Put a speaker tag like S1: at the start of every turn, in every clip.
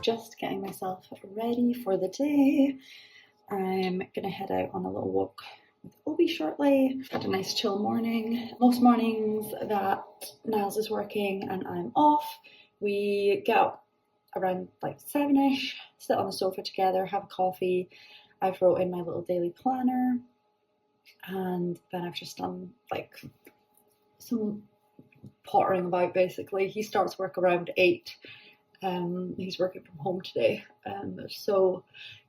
S1: Just getting myself ready for the day. I'm gonna head out on a little walk with Obi shortly. Had a nice chill morning. Most mornings that Niles is working and I'm off, we get up around like 7ish, sit on the sofa together, have a coffee. I've wrote in my little daily planner, and then I've just done like some pottering about basically. He starts work around 8. He's working from home today, so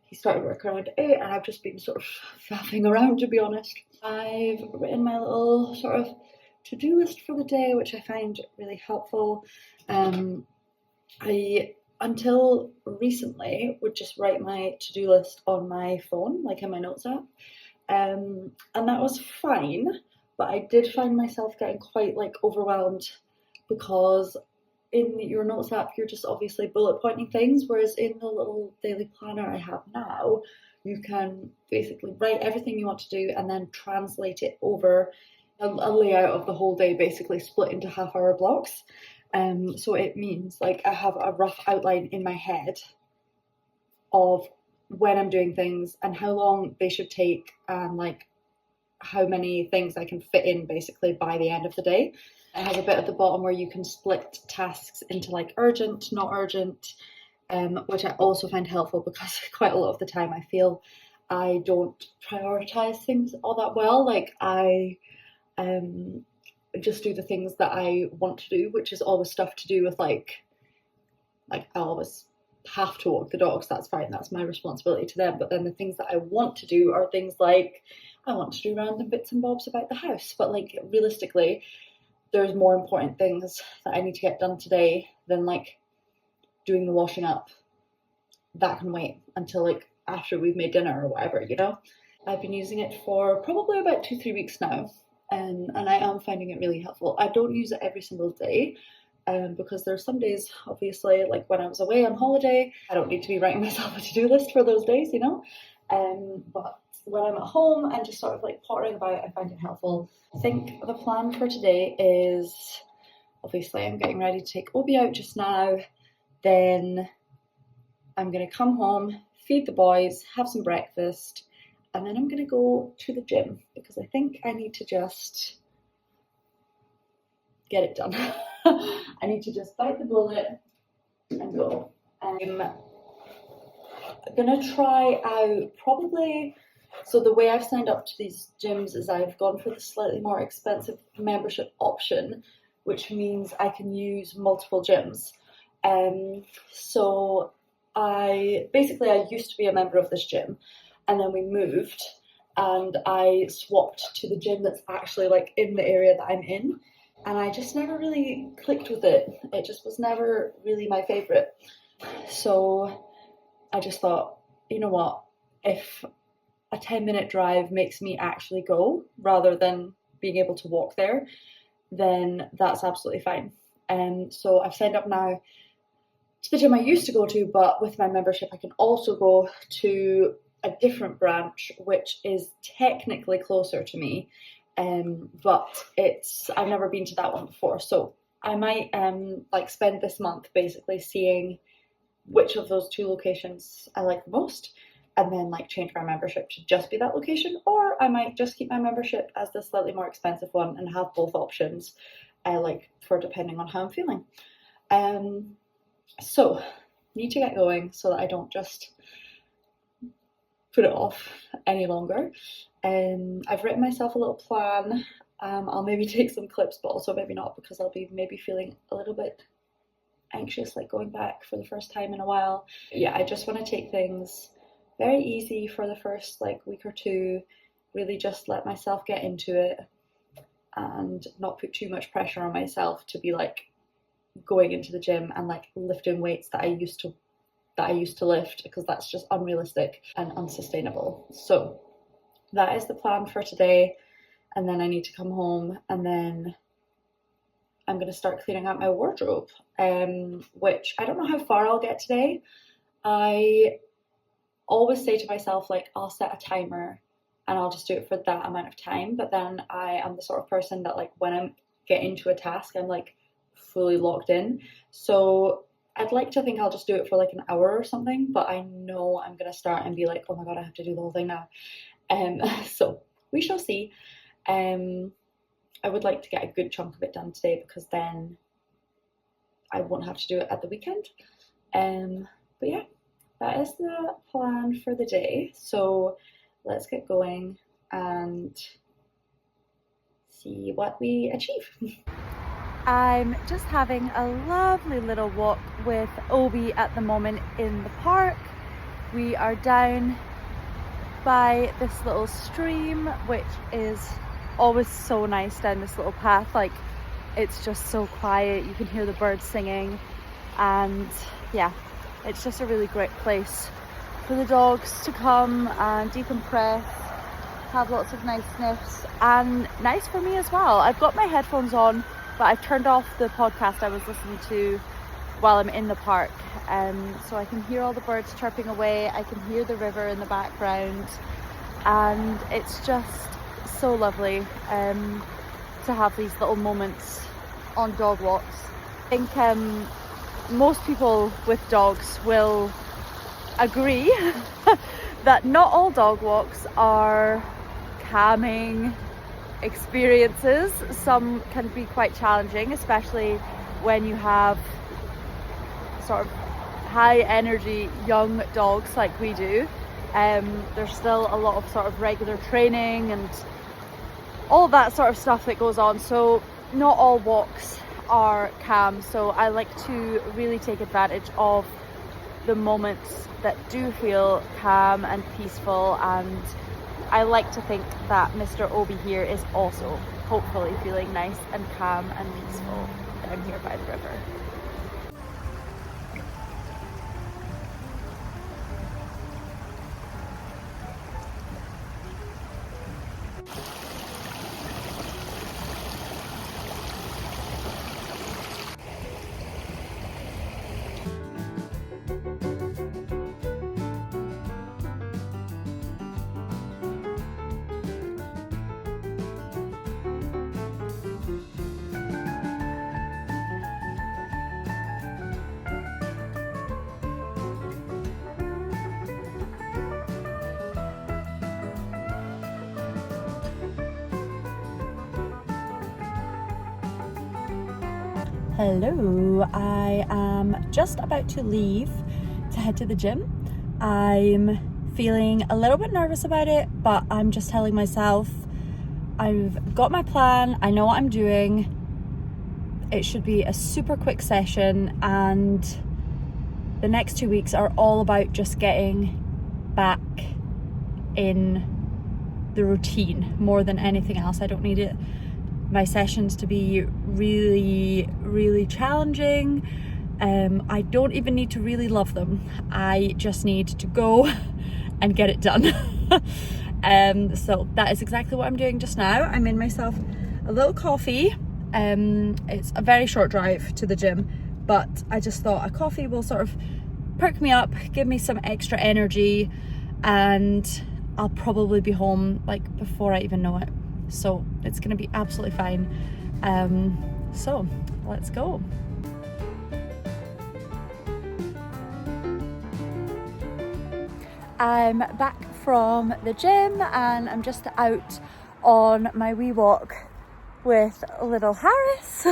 S1: he started work around 8 and I've just been sort of faffing around, to be honest. I've written my little sort of to-do list for the day, which I find really helpful. I, until recently, would just write my to-do list on my phone, like in my notes app, and that was fine, but I did find myself getting quite like overwhelmed because in your notes app you're just obviously bullet pointing things, whereas in the little daily planner I have now, you can basically write everything you want to do and then translate it over a layout of the whole day, basically split into half-hour blocks. So it means like I have a rough outline in my head of when I'm doing things and how long they should take, and like how many things I can fit in basically by the end of the day. It has a bit at the bottom where you can split tasks into like urgent, not urgent, which I also find helpful because quite a lot of the time I feel I don't prioritize things all that well. Like I just do the things that I want to do, which is always stuff to do with like I always have to walk the dogs, that's fine, that's my responsibility to them. But then the things that I want to do are things like I want to do random bits and bobs about the house, but like realistically there's more important things that I need to get done today than like doing the washing up. That can wait until like after we've made dinner or whatever, you know. I've been using it for probably about 2-3 weeks now, and I am finding it really helpful. I don't use it every single day, because there's some days, obviously, like when I was away on holiday, I don't need to be writing myself a to-do list for those days, you know. But when I'm at home and just sort of like pottering about, I find it helpful. I think the plan for today is, obviously I'm getting ready to take Obi out just now, then I'm going to come home, feed the boys, have some breakfast, and then I'm going to go to the gym because I think I need to just get it done. I need to just bite the bullet and go. I'm going to try out probably, so the way I've signed up to these gyms is I've gone for the slightly more expensive membership option, which means I can use multiple gyms. So I used to be a member of this gym, and then we moved and I swapped to the gym that's actually like in the area that I'm in, and I just never really clicked with it. It just was never really my favorite. So I just thought, you know what, if a 10-minute drive makes me actually go rather than being able to walk there, then that's absolutely fine. And so I've signed up now to the gym I used to go to, but with my membership I can also go to a different branch, which is technically closer to me, but I've never been to that one before. So I might like spend this month basically seeing which of those 2 locations I like the most, and then like change my membership to just be that location, or I might just keep my membership as the slightly more expensive one and have both options, like for depending on how I'm feeling. So need to get going so that I don't just put it off any longer. I've written myself a little plan. I'll maybe take some clips, but also maybe not, because I'll be maybe feeling a little bit anxious, like going back for the first time in a while. Yeah, I just want to take things very easy for the first like week or 2, really just let myself get into it and not put too much pressure on myself to be like going into the gym and like lifting weights that I used to lift, because that's just unrealistic and unsustainable. So that is the plan for today, and then I need to come home and then I'm going to start cleaning out my wardrobe, which I don't know how far I'll get today. I always say to myself, like, I'll set a timer and I'll just do it for that amount of time, but then I am the sort of person that like when I get into a task I'm like fully locked in. So I'd like to think I'll just do it for like an hour or something, but I know I'm gonna start and be like, oh my god, I have to do the whole thing now. So we shall see. I would like to get a good chunk of it done today, because then I won't have to do it at the weekend. But yeah, that is the plan for the day. So let's get going and see what we achieve. I'm just having a lovely little walk with Obi at the moment in the park. We are down by this little stream, which is always so nice down this little path. Like, it's just so quiet, you can hear the birds singing, and yeah, it's just a really great place for the dogs to come and decompress, have lots of nice sniffs, and nice for me as well. I've got my headphones on, but I've turned off the podcast I was listening to while I'm in the park, so I can hear all the birds chirping away, I can hear the river in the background, and it's just so lovely to have these little moments on dog walks. I think most people with dogs will agree that not all dog walks are calming experiences. Some can be quite challenging, especially when you have sort of high energy young dogs like we do. There's still a lot of sort of regular training and all that sort of stuff that goes on, so not all walks are calm. So I like to really take advantage of the moments that do feel calm and peaceful, and I like to think that Mr. Obi here is also hopefully feeling nice and calm and peaceful down here by the river. Hello, I am just about to leave to head to the gym. I'm feeling a little bit nervous about it, but I'm just telling myself I've got my plan, I know what I'm doing. It should be a super quick session, and the next 2 weeks are all about just getting back in the routine more than anything else. I don't need it my sessions to be really challenging. I don't even need to really love them. I just need to go and get it done. So that is exactly what I'm doing just now. I made myself a little coffee. It's a very short drive to the gym, but I just thought a coffee will sort of perk me up, give me some extra energy, and I'll probably be home like before I even know it. So it's gonna be absolutely fine. So let's go. I'm back from the gym and I'm just out on my wee walk with little Harris.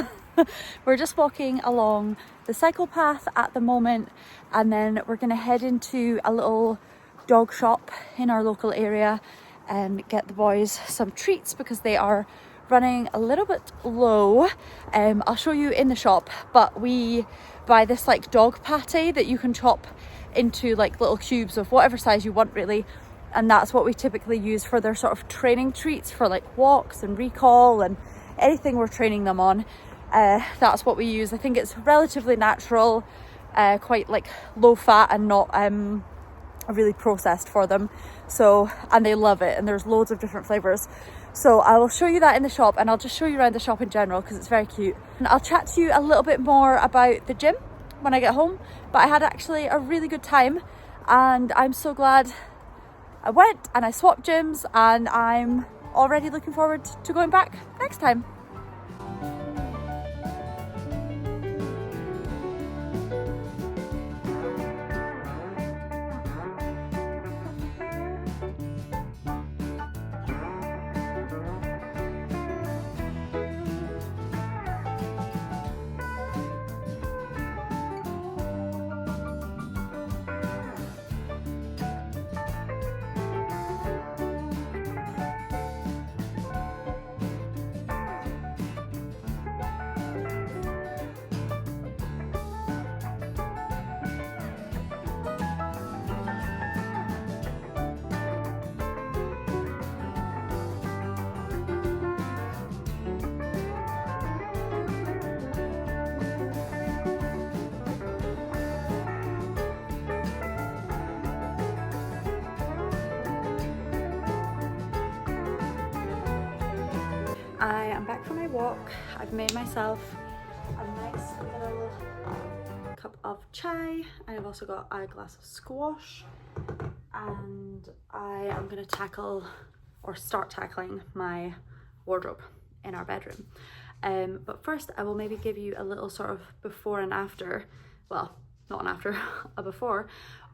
S1: We're just walking along the cycle path at the moment, and then we're gonna head into a little dog shop in our local area and get the boys some treats because they are running a little bit low. I'll show you in the shop, but we buy this like dog patty that you can chop into like little cubes of whatever size you want really, and that's what we typically use for their sort of training treats for like walks and recall and anything we're training them on. That's what we use. I think it's relatively natural, quite like low fat and not really processed for them. So, and they love it, and there's loads of different flavors. So I will show you that in the shop, and I'll just show you around the shop in general because it's very cute. And I'll chat to you a little bit more about the gym when I get home, but I had actually a really good time and I'm so glad I went and I swapped gyms, and I'm already looking forward to going back next time. walk. I've made myself a nice little cup of chai, and I've also got a glass of squash, and I am going to tackle or start tackling my wardrobe in our bedroom. But first I will maybe give you a little sort of before and after, well, not an after, a before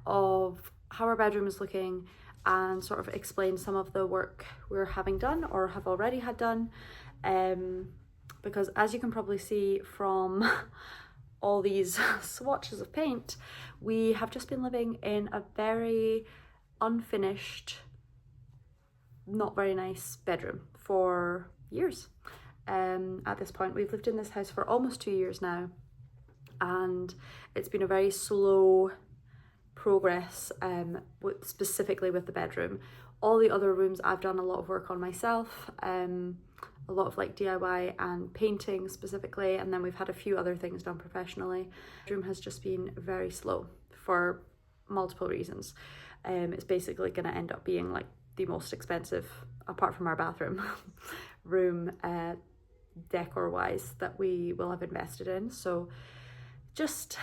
S1: of how our bedroom is looking, and sort of explain some of the work we're having done or have already had done. Because as you can probably see from all these swatches of paint, we have just been living in a very unfinished, not very nice bedroom for years. At this point, we've lived in this house for almost 2 years now, and it's been a very slow progress, specifically with the bedroom. All the other rooms I've done a lot of work on myself, a lot of like DIY and painting specifically, and then we've had a few other things done professionally. The room has just been very slow for multiple reasons. It's basically going to end up being like the most expensive, apart from our bathroom, room decor wise that we will have invested in. So just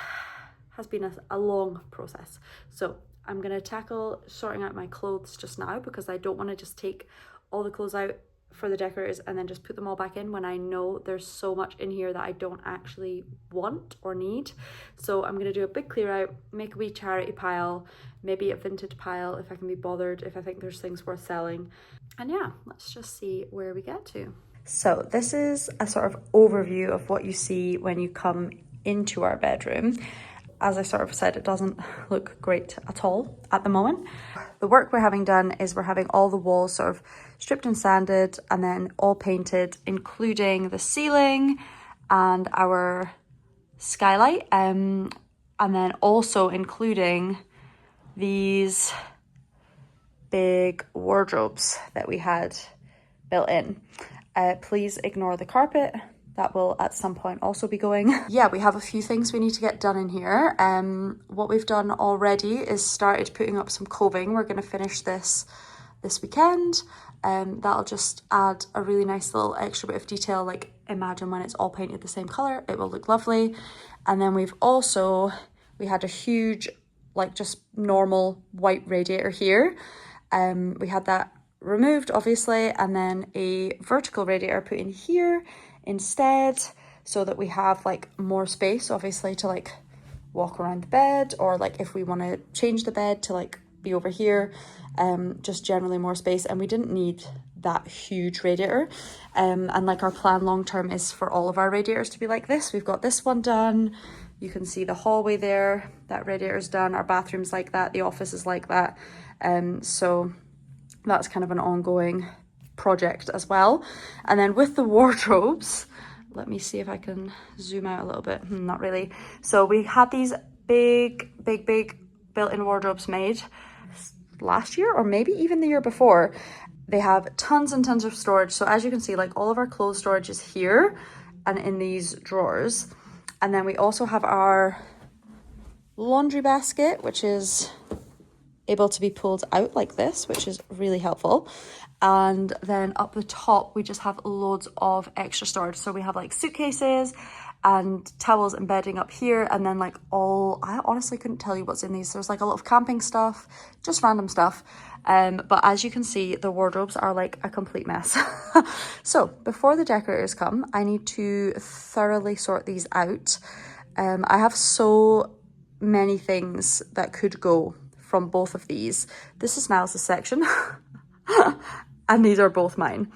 S1: has been a long process. So I'm going to tackle sorting out my clothes just now, because I don't want to just take all the clothes out for the decorators and then just put them all back in when I know there's so much in here that I don't actually want or need. So I'm going to do a big clear out, make a wee charity pile, maybe a vintage pile if I can be bothered, if I think there's things worth selling. And yeah, let's just see where we get to. So this is a sort of overview of what you see when you come into our bedroom. As I sort of said, it doesn't look great at all at the moment. The work we're having done is we're having all the walls sort of stripped and sanded and then all painted, including the ceiling and our skylight, and then also including these big wardrobes that we had built in. Please ignore the carpet. That will at some point also be going. Yeah, we have a few things we need to get done in here. What we've done already is started putting up some coving. We're going to finish this weekend. That'll just add a really nice little extra bit of detail. Like, imagine when it's all painted the same color, it will look lovely. And then we had a huge, like just normal white radiator here. We had that removed obviously, and then a vertical radiator put in here instead, so that we have like more space obviously to like walk around the bed, or like if we want to change the bed to like be over here, just generally more space. And we didn't need that huge radiator, and like our plan long term is for all of our radiators to be like this. We've got this one done, you can see the hallway there, that radiator's done, our bathroom's like that, the office is like that, so that's kind of an ongoing project as well. And then with the wardrobes, let me see if I can zoom out a little bit. Not really. So we had these big built-in wardrobes made last year, or maybe even the year before. They have tons and tons of storage. So as you can see, like all of our clothes storage is here and in these drawers. And then we also have our laundry basket, which is able to be pulled out like this, which is really helpful. And then up the top, we just have loads of extra storage. So we have like suitcases and towels and bedding up here. And then like I honestly couldn't tell you what's in these. There's like a lot of camping stuff, just random stuff. But as you can see, the wardrobes are like a complete mess. So before the decorators come, I need to thoroughly sort these out. I have so many things that could go from both of these. This is Niles' section. And these are both mine.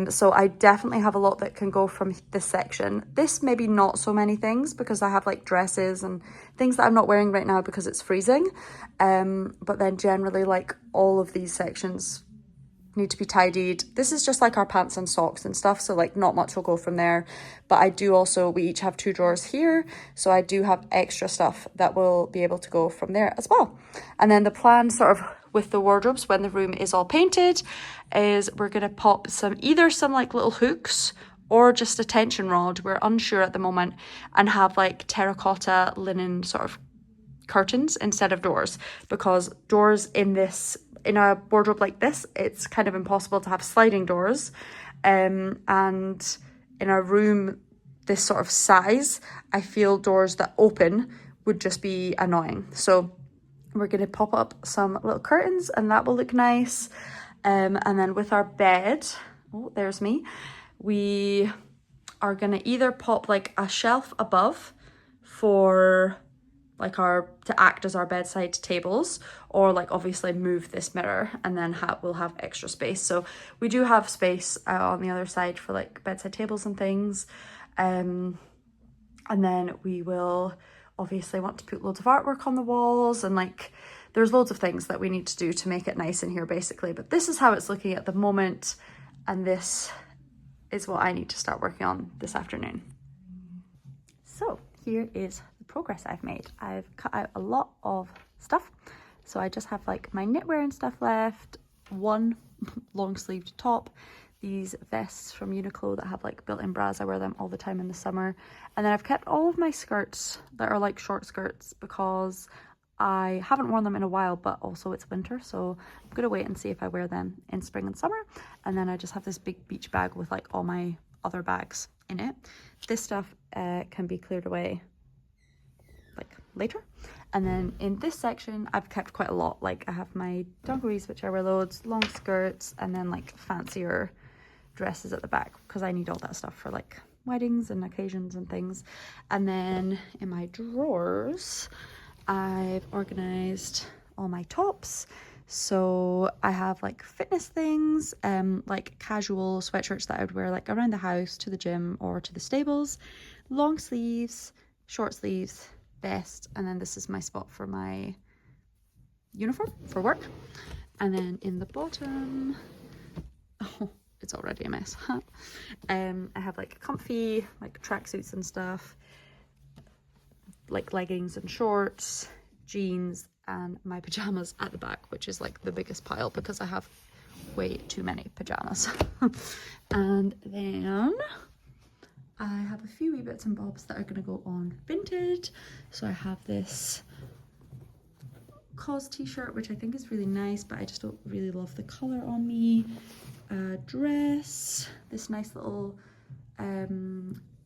S1: So I definitely have a lot that can go from this section. This maybe not so many things, because I have like dresses and things that I'm not wearing right now because it's freezing. But then generally like all of these sections need to be tidied. This is just like our pants and socks and stuff, so like not much will go from there. But I do also, we each have 2 drawers here, so I do have extra stuff that will be able to go from there as well. And then the plan sort of with the wardrobes when the room is all painted is we're going to pop either some like little hooks or just a tension rod, we're unsure at the moment, and have like terracotta linen sort of curtains instead of doors, because doors in a wardrobe like this, it's kind of impossible to have sliding doors, and
S2: in a room this sort of size, I feel doors that open would just be annoying. So we're going to pop up some little curtains and that will look nice. And then with our bed, oh, there's me, we are going to either pop like a shelf above for like to act as our bedside tables, or like obviously move this mirror and then we'll have extra space. So we do have space on the other side for like bedside tables and things. And then we will obviously want to put loads of artwork on the walls, and like there's loads of things that we need to do to make it nice in here basically. But this is how it's looking at the moment, and this is what I need to start working on this afternoon. So here is the progress I've made. I've cut out a lot of stuff. So I just have like my knitwear and stuff left, one long sleeved top, these vests from Uniqlo that have like built-in bras. I wear them all the time in the summer. And then I've kept all of my skirts that are like short skirts because I haven't worn them in a while, but also it's winter, so I'm gonna wait and see if I wear them in spring and summer. And then I just have this big beach bag with like all my other bags in it. This stuff can be cleared away like later. And then in this section I've kept quite a lot. Like I have my dungarees, which I wear loads, long skirts, and then like fancier dresses at the back because I need all that stuff for like weddings and occasions and things. And then in my drawers I've organized all my tops. So I have like fitness things, like casual sweatshirts that I would wear like around the house, to the gym or to the stables, long sleeves, short sleeves, vest, and then this is my spot for my uniform for work. And then in the bottom, oh, it's already a mess. I have like comfy like tracksuits and stuff, like leggings and shorts, jeans, and my pajamas at the back, which is like the biggest pile because I have way too many pajamas. And then I have a few wee bits and bobs that are going to go on Vinted. So I have this COS t-shirt, which I think is really nice, but I just don't really love the colour on me. A dress, this nice little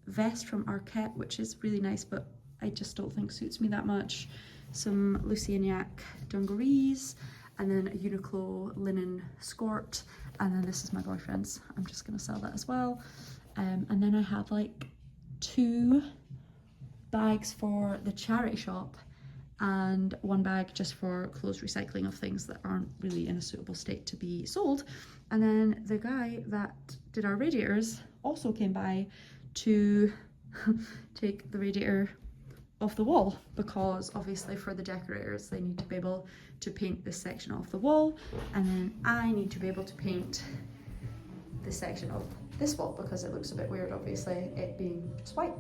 S2: vest from Arquette, which is really nice, but I just don't think suits me that much. Some Lucianiac dungarees, and then a Uniqlo linen skirt, and then this is my boyfriend's. I'm just going to sell that as well. And then I have like 2 bags for the charity shop and 1 bag just for clothes recycling of things that aren't really in a suitable state to be sold. And then the guy that did our radiators also came by to take the radiator off the wall, because obviously for the decorators they need to be able to paint this section off the wall, and then I need to be able to paint this section of this wall because it looks a bit weird, obviously, it being just white.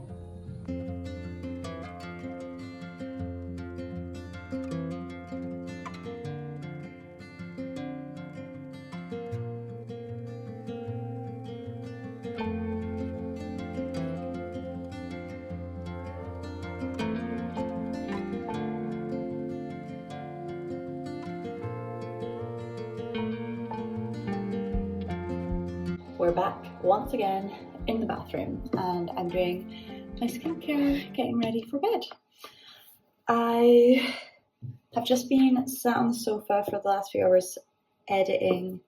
S1: We're back once again in the bathroom, and I'm doing my skincare, getting ready for bed. I have just been sat on the sofa for the last few hours editing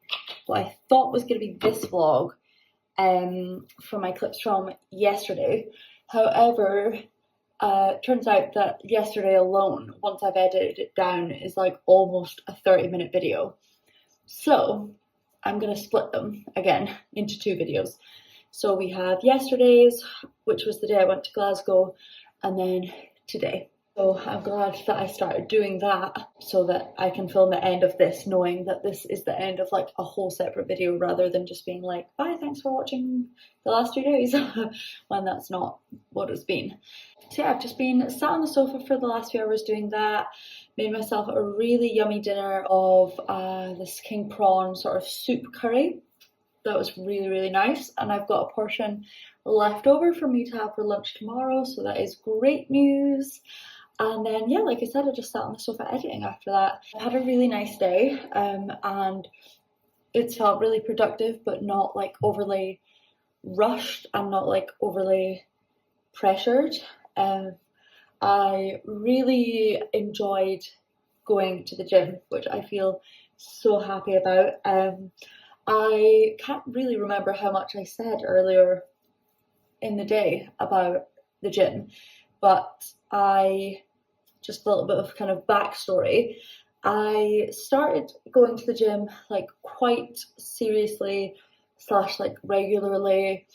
S1: what I thought was going to be this vlog from my clips from yesterday. However, turns out that yesterday alone, once I've edited it down, is like almost a 30-minute video. So I'm going to split them again into 2 videos. So we have yesterday's, which was the day I went to Glasgow, and then today. So I'm glad that I started doing that so that I can film the end of this knowing that this is the end of like a whole separate video, rather than just being like, bye, thanks for watching the last 2 days, when that's not what it's been. So yeah, I've just been sat on the sofa for the last few hours doing that. Made myself a really yummy dinner of this king prawn sort of soup curry. That was really, really nice. And I've got a portion left over for me to have for lunch tomorrow, so that is great news. And then, yeah, like I said, I just sat on the sofa editing after that. I had a really nice day, and it's felt really productive, but not like overly rushed and not like overly pressured. I really enjoyed going to the gym, which I feel so happy about. I can't really remember how much I said earlier in the day about the gym, but just a little bit of kind of backstory. I started going to the gym like quite seriously slash like regularly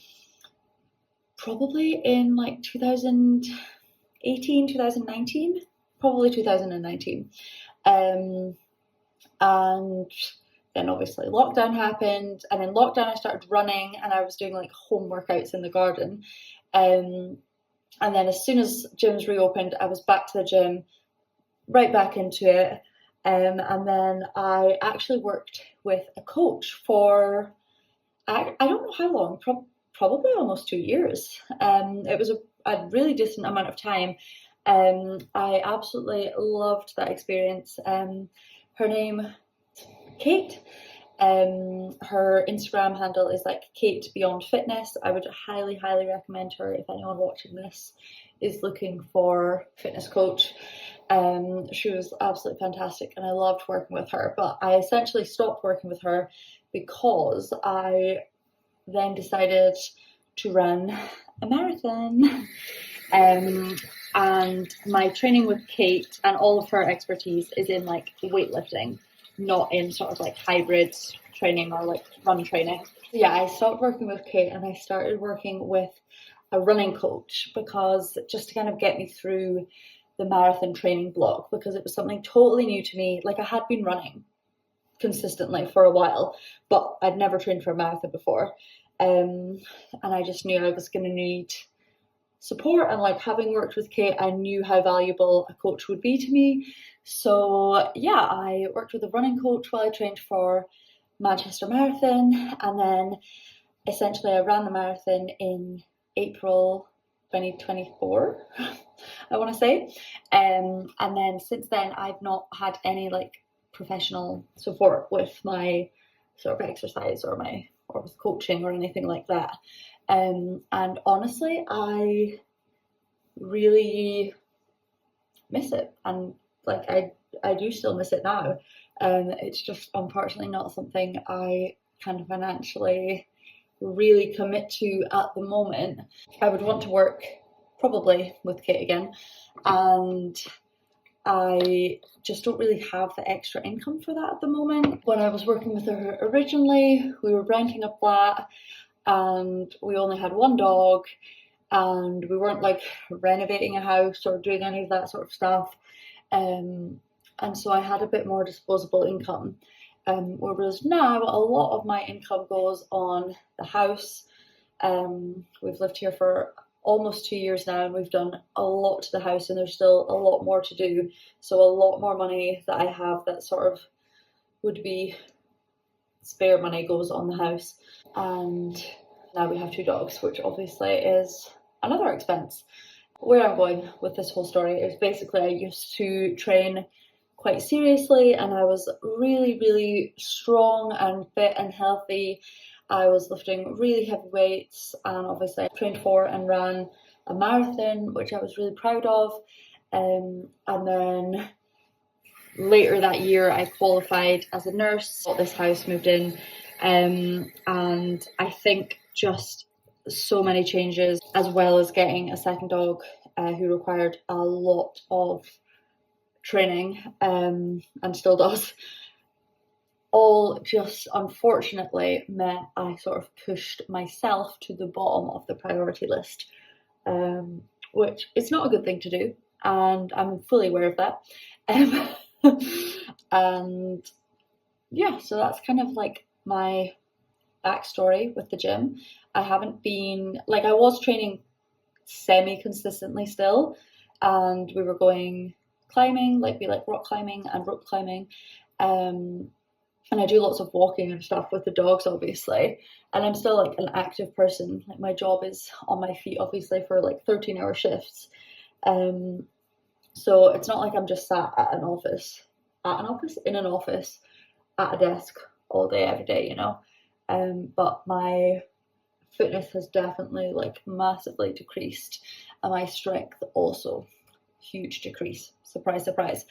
S1: probably in like 2018, 2019, probably 2019. And then obviously lockdown happened, and in lockdown I started running, and I was doing like home workouts in the garden. And then as soon as gyms reopened, I was back to the gym, right back into it. And then I actually worked with a coach for, I don't know how long, probably almost 2 years. It was a really decent amount of time. I absolutely loved that experience. Her name, Kate. Her Instagram handle is like Kate Beyond Fitness. I would highly recommend her if anyone watching this is looking for a fitness coach. She was absolutely fantastic and I loved working with her, but I essentially stopped working with her because I then decided to run a marathon. And my training with Kate and all of her expertise is in like weightlifting, not in sort of like hybrid training or like run training. Yeah, I stopped working with Kate and I started working with a running coach, because just to kind of get me through the marathon training block, because it was something totally new to me. Like I had been running consistently for a while, but I'd never trained for a marathon before. And I just knew I was going to need support, and like having worked with Kate, I knew how valuable a coach would be to me. So yeah, I worked with a running coach while I trained for Manchester Marathon, and then essentially I ran the marathon in April 2024, I want to say. And then since then I've not had any like professional support with my sort of exercise or with coaching or anything like that. And honestly, I really miss it, and like I do still miss it now. It's just unfortunately not something I kind of financially really commit to at the moment. I would want to work probably with Kate again, and I just don't really have the extra income for that at the moment. When I was working with her originally, we were renting a flat and we only had one dog, and we weren't like renovating a house or doing any of that sort of stuff. And so I had a bit more disposable income. Whereas now a lot of my income goes on the house. We've lived here for almost 2 years now, and we've done a lot to the house, and there's still a lot more to do. So a lot more money that I have that sort of would be spare money goes on the house. And now we have 2 dogs, which obviously is another expense. Where I'm going with this whole story is basically I used to train quite seriously, and I was really strong and fit and healthy. I was lifting really heavy weights, and obviously I trained for and ran a marathon, which I was really proud of. And then later that year I qualified as a nurse, got this house, moved in, and I think just so many changes, as well as getting a second dog who required a lot of training, and still does, all just unfortunately meant I sort of pushed myself to the bottom of the priority list, which is not a good thing to do, and I'm fully aware of that. And yeah, so that's kind of like my backstory with the gym. I haven't been, like, I was training semi-consistently still, and we were going climbing, like we like rock climbing and rope climbing, and I do lots of walking and stuff with the dogs, obviously, and I'm still like an active person. Like my job is on my feet, obviously, for like 13-hour shifts, so it's not like I'm just sat in an office at a desk all day every day, you know. But my fitness has definitely like massively decreased, and my strength also huge decrease. Surprise, surprise.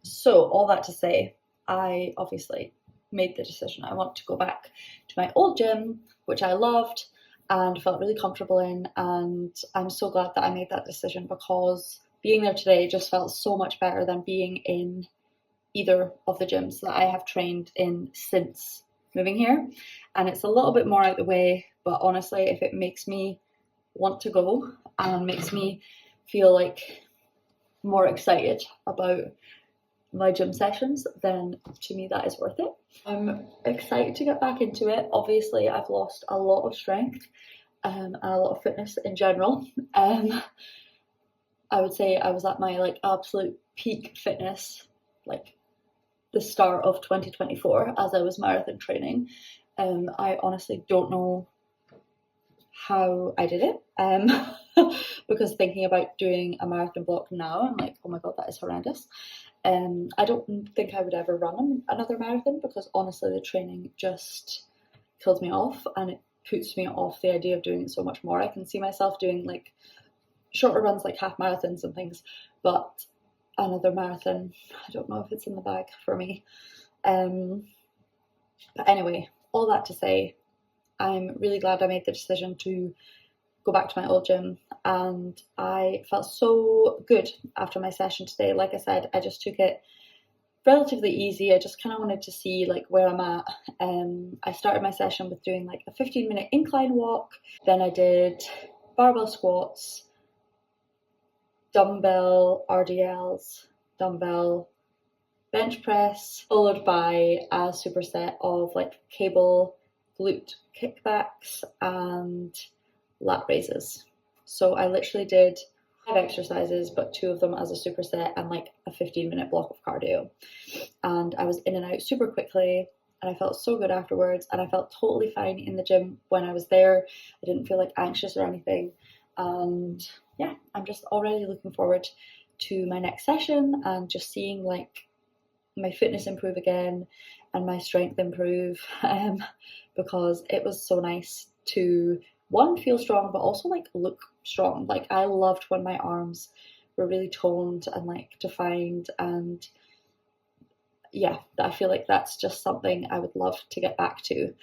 S1: So all that to say, I obviously made the decision. I want to go back to my old gym, which I loved and felt really comfortable in, and I'm so glad that I made that decision, because being there today just felt so much better than being in either of the gyms that I have trained in since moving here. And it's a little bit more out the way, but honestly, if it makes me want to go and makes me feel like more excited about my gym sessions, then to me that is worth it. I'm excited to get back into it. Obviously, I've lost a lot of strength and a lot of fitness in general. I would say I was at my like absolute peak fitness, like the start of 2024 as I was marathon training. I honestly don't know how I did it, because thinking about doing a marathon block now, I'm like, oh my god, that is horrendous. I don't think I would ever run another marathon, because honestly the training just kills me off, and it puts me off the idea of doing it so much more. I can see myself doing like shorter runs, like half marathons and things, but another marathon, I don't know if it's in the bag for me. But anyway, all that to say, I'm really glad I made the decision to go back to my old gym, and I felt so good after my session today. Like I said, I just took it relatively easy. I just kind of wanted to see like where I'm at. I started my session with doing like a 15-minute incline walk, then I did barbell squats, dumbbell RDLs, dumbbell bench press, followed by a superset of like cable glute kickbacks and lat raises. So I literally did 5 exercises, but 2 of them as a superset and like a 15-minute block of cardio. And I was in and out super quickly, and I felt so good afterwards, and I felt totally fine in the gym when I was there. I didn't feel like anxious or anything. And yeah, I'm just already looking forward to my next session and just seeing like my fitness improve again and my strength improve, because it was so nice to feel strong, but also like look strong. Like I loved when my arms were really toned and like defined, and yeah, I feel like that's just something I would love to get back to.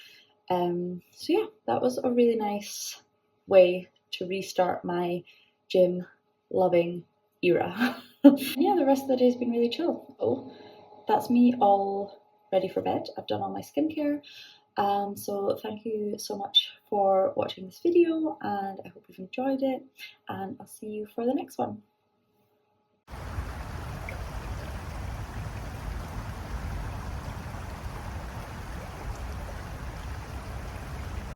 S1: So yeah, that was a really nice way to restart my gym loving era. Yeah, the rest of the day has been really chill. Oh, that's me all ready for bed. I've done all my skincare. So thank you so much for watching this video, and I hope you've enjoyed it, and I'll see you for the next one.